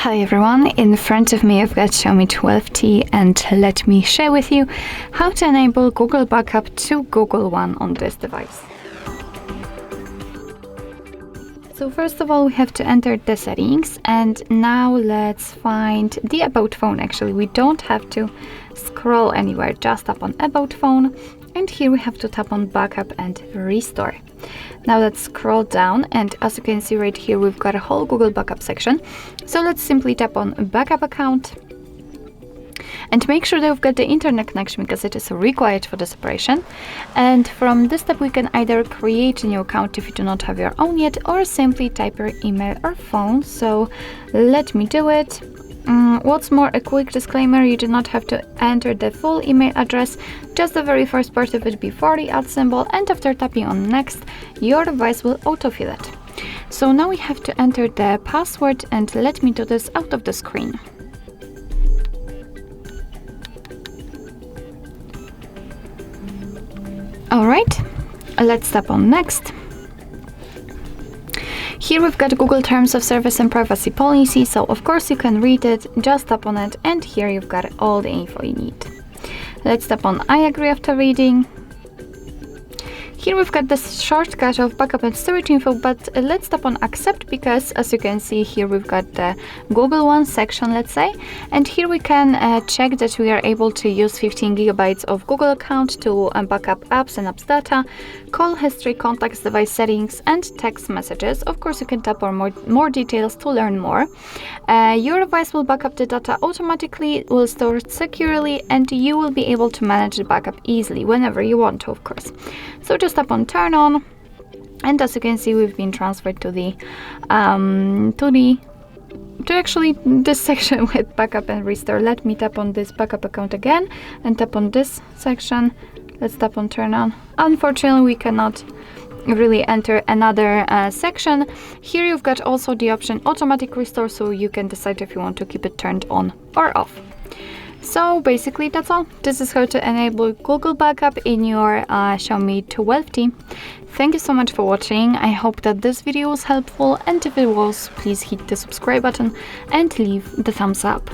Hi everyone, in front of me I've got Xiaomi 12T and let me share with you how to enable Google Backup to Google One on this device. So first of all we have to enter the settings, and now let's find the About phone. Actually, we don't have to scroll anywhere, just tap on About phone, and here we have to tap on Backup and Restore. Now let's scroll down, and as you can see right here we've got a whole Google Backup section. So let's simply tap on Backup Account and make sure that we've got the internet connection because it is required for this operation. And from this step we can either create a new account if you do not have your own yet, or simply type your email or phone. So let me do it. What's more, a quick disclaimer, you do not have to enter the full email address, just the very first part of it before the @ symbol, and after tapping on next your device will autofill it. So now we have to enter the password, and let me do this out of the screen. Alright, let's tap on next. Here we've got Google Terms of Service and Privacy Policy, so of course you can read it, just tap on it, and here you've got all the info you need. Let's tap on I agree after reading. Here we've got this shortcut of backup and storage info, but let's tap on accept because as you can see here we've got the Google One section, let's say, and here we can check that we are able to use 15 GB of Google account to backup apps and apps data, call history, contacts, device settings, and text messages. Of course you can tap on more details to learn more. Your device will backup the data automatically, will store it securely, and you will be able to manage the backup easily whenever you want to, of course. So just tap on turn on, and as you can see we've been transferred to the actually this section with backup and restore. Let me tap on this backup account again and tap on this section. Let's tap on turn on. Unfortunately we cannot really enter another section. Here you've got also the option automatic restore, so you can decide if you want to keep it turned on or off. So basically that's all. This is how to enable Google Backup in your Xiaomi 12T. Thank you so much for watching. I hope that this video was helpful, and if it was, please hit the subscribe button and leave the thumbs up.